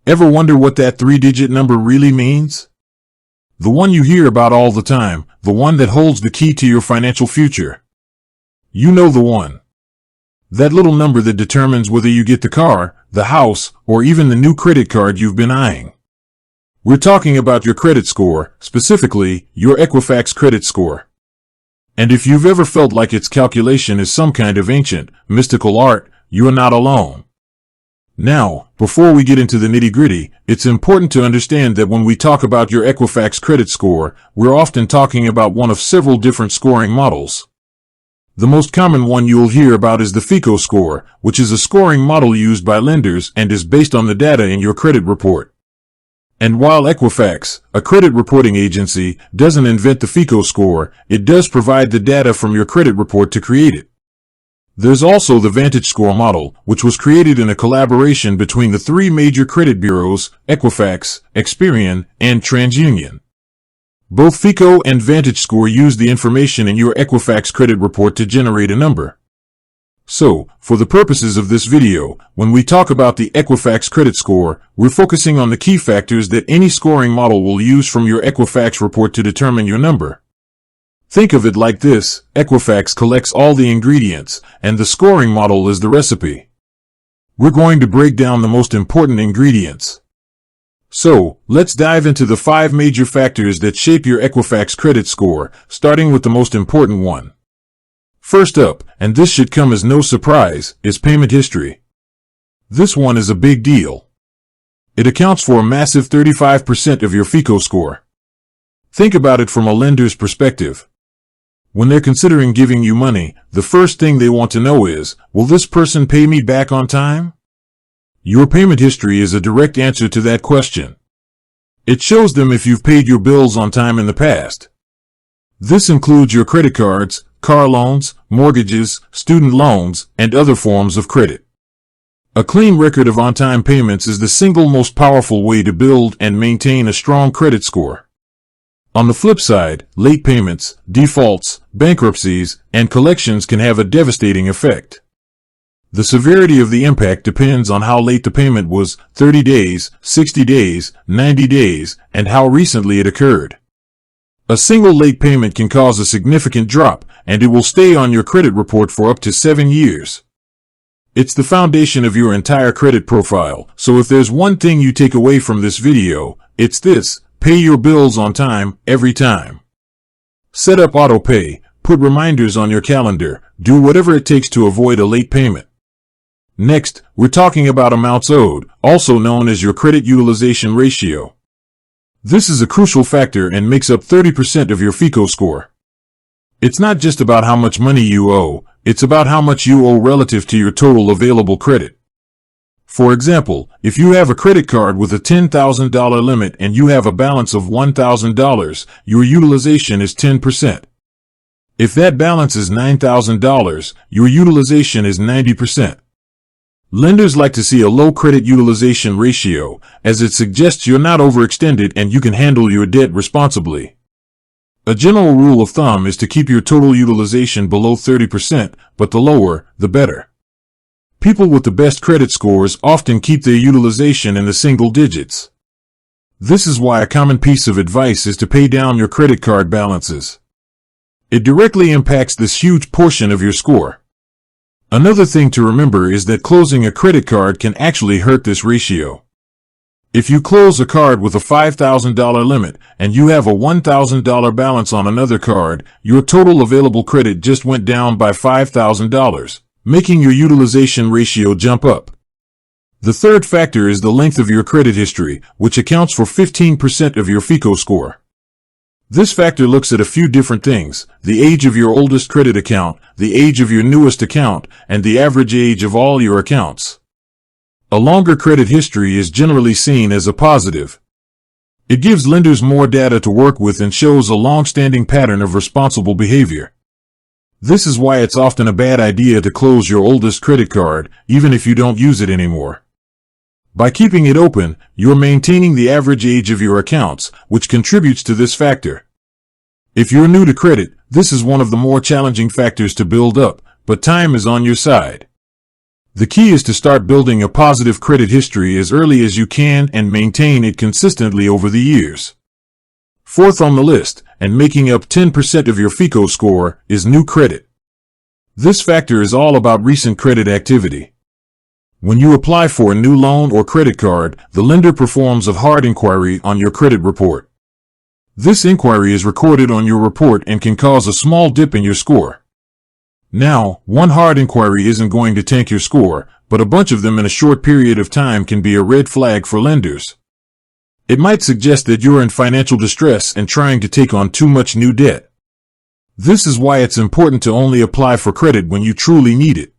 Ever wonder what that three-digit number really means? The one you hear about all the time, the one that holds the key to your financial future. You know the one. That little number that determines whether you get the car, the house, or even the new credit card you've been eyeing. We're talking about your credit score, specifically, your Equifax credit score. And if you've ever felt like its calculation is some kind of ancient, mystical art, you are not alone. Now, before we get into the nitty-gritty, it's important to understand that when we talk about your Equifax credit score, we're often talking about one of several different scoring models. The most common one you'll hear about is the FICO score, which is a scoring model used by lenders and is based on the data in your credit report. And while Equifax, a credit reporting agency, doesn't invent the FICO score, it does provide the data from your credit report to create it. There's also the VantageScore model, which was created in a collaboration between the three major credit bureaus, Equifax, Experian, and TransUnion. Both FICO and VantageScore use the information in your Equifax credit report to generate a number. So, for the purposes of this video, when we talk about the Equifax credit score, we're focusing on the key factors that any scoring model will use from your Equifax report to determine your number. Think of it like this: Equifax collects all the ingredients, and the scoring model is the recipe. We're going to break down the most important ingredients. So, let's dive into the 5 major factors that shape your Equifax credit score, starting with the most important one. First up, and this should come as no surprise, is payment history. This one is a big deal. It accounts for a massive 35% of your FICO score. Think about it from a lender's perspective. When they're considering giving you money, the first thing they want to know is, will this person pay me back on time? Your payment history is a direct answer to that question. It shows them if you've paid your bills on time in the past. This includes your credit cards, car loans, mortgages, student loans, and other forms of credit. A clean record of on-time payments is the single most powerful way to build and maintain a strong credit score. On the flip side, late payments, defaults, bankruptcies, and collections can have a devastating effect. The severity of the impact depends on how late the payment was, 30 days, 60 days, 90 days, and how recently it occurred. A single late payment can cause a significant drop, and it will stay on your credit report for up to 7 years. It's the foundation of your entire credit profile, so if there's one thing you take away from this video, it's this: pay your bills on time, every time. Set up auto pay, put reminders on your calendar, do whatever it takes to avoid a late payment. Next, we're talking about amounts owed, also known as your credit utilization ratio. This is a crucial factor and makes up 30% of your FICO score. It's not just about how much money you owe, it's about how much you owe relative to your total available credit. For example, if you have a credit card with a $10,000 limit and you have a balance of $1,000, your utilization is 10%. If that balance is $9,000, your utilization is 90%. Lenders like to see a low credit utilization ratio, as it suggests you're not overextended and you can handle your debt responsibly. A general rule of thumb is to keep your total utilization below 30%, but the lower, the better. People with the best credit scores often keep their utilization in the single digits. This is why a common piece of advice is to pay down your credit card balances. It directly impacts this huge portion of your score. Another thing to remember is that closing a credit card can actually hurt this ratio. If you close a card with a $5,000 limit and you have a $1,000 balance on another card, your total available credit just went down by $5,000, making your utilization ratio jump up. The third factor is the length of your credit history, which accounts for 15% of your FICO score. This factor looks at a few different things: the age of your oldest credit account, the age of your newest account, and the average age of all your accounts. A longer credit history is generally seen as a positive. It gives lenders more data to work with and shows a long-standing pattern of responsible behavior. This is why it's often a bad idea to close your oldest credit card, even if you don't use it anymore. By keeping it open, you're maintaining the average age of your accounts, which contributes to this factor. If you're new to credit, this is one of the more challenging factors to build up, but time is on your side. The key is to start building a positive credit history as early as you can and maintain it consistently over the years. Fourth on the list, and making up 10% of your FICO score, is new credit. This factor is all about recent credit activity. When you apply for a new loan or credit card, the lender performs a hard inquiry on your credit report. This inquiry is recorded on your report and can cause a small dip in your score. Now, one hard inquiry isn't going to tank your score, but a bunch of them in a short period of time can be a red flag for lenders. It might suggest that you're in financial distress and trying to take on too much new debt. This is why it's important to only apply for credit when you truly need it.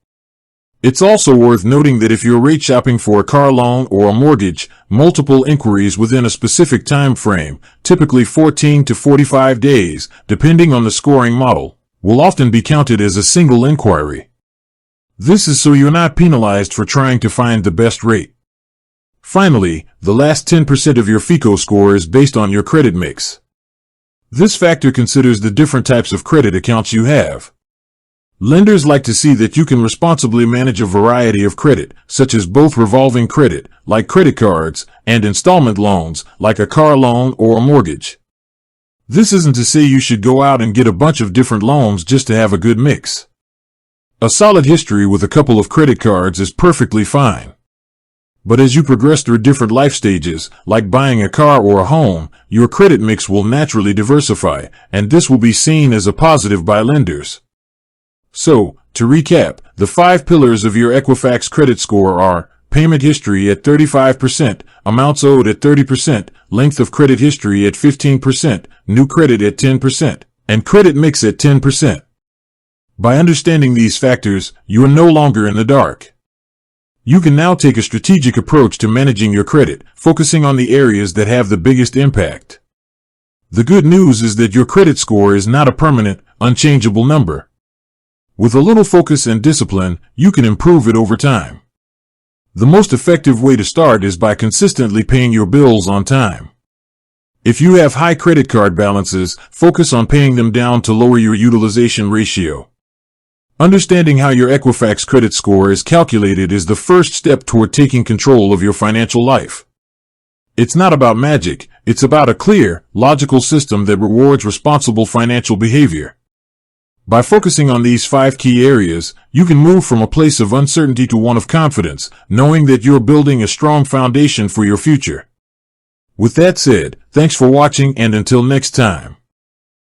It's also worth noting that if you're rate shopping for a car loan or a mortgage, multiple inquiries within a specific time frame, typically 14 to 45 days, depending on the scoring model, will often be counted as a single inquiry. This is so you're not penalized for trying to find the best rate. Finally, the last 10% of your FICO score is based on your credit mix. This factor considers the different types of credit accounts you have. Lenders like to see that you can responsibly manage a variety of credit, such as both revolving credit, like credit cards, and installment loans, like a car loan or a mortgage. This isn't to say you should go out and get a bunch of different loans just to have a good mix. A solid history with a couple of credit cards is perfectly fine. But as you progress through different life stages, like buying a car or a home, your credit mix will naturally diversify, and this will be seen as a positive by lenders. So, to recap, the 5 pillars of your Equifax credit score are payment history at 35%, amounts owed at 30%, length of credit history at 15%, new credit at 10%, and credit mix at 10%. By understanding these factors, you are no longer in the dark. You can now take a strategic approach to managing your credit, focusing on the areas that have the biggest impact. The good news is that your credit score is not a permanent, unchangeable number. With a little focus and discipline, you can improve it over time. The most effective way to start is by consistently paying your bills on time. If you have high credit card balances, focus on paying them down to lower your utilization ratio. Understanding how your Equifax credit score is calculated is the first step toward taking control of your financial life. It's not about magic, it's about a clear, logical system that rewards responsible financial behavior. By focusing on these 5 key areas, you can move from a place of uncertainty to one of confidence, knowing that you're building a strong foundation for your future. With that said, thanks for watching, and until next time.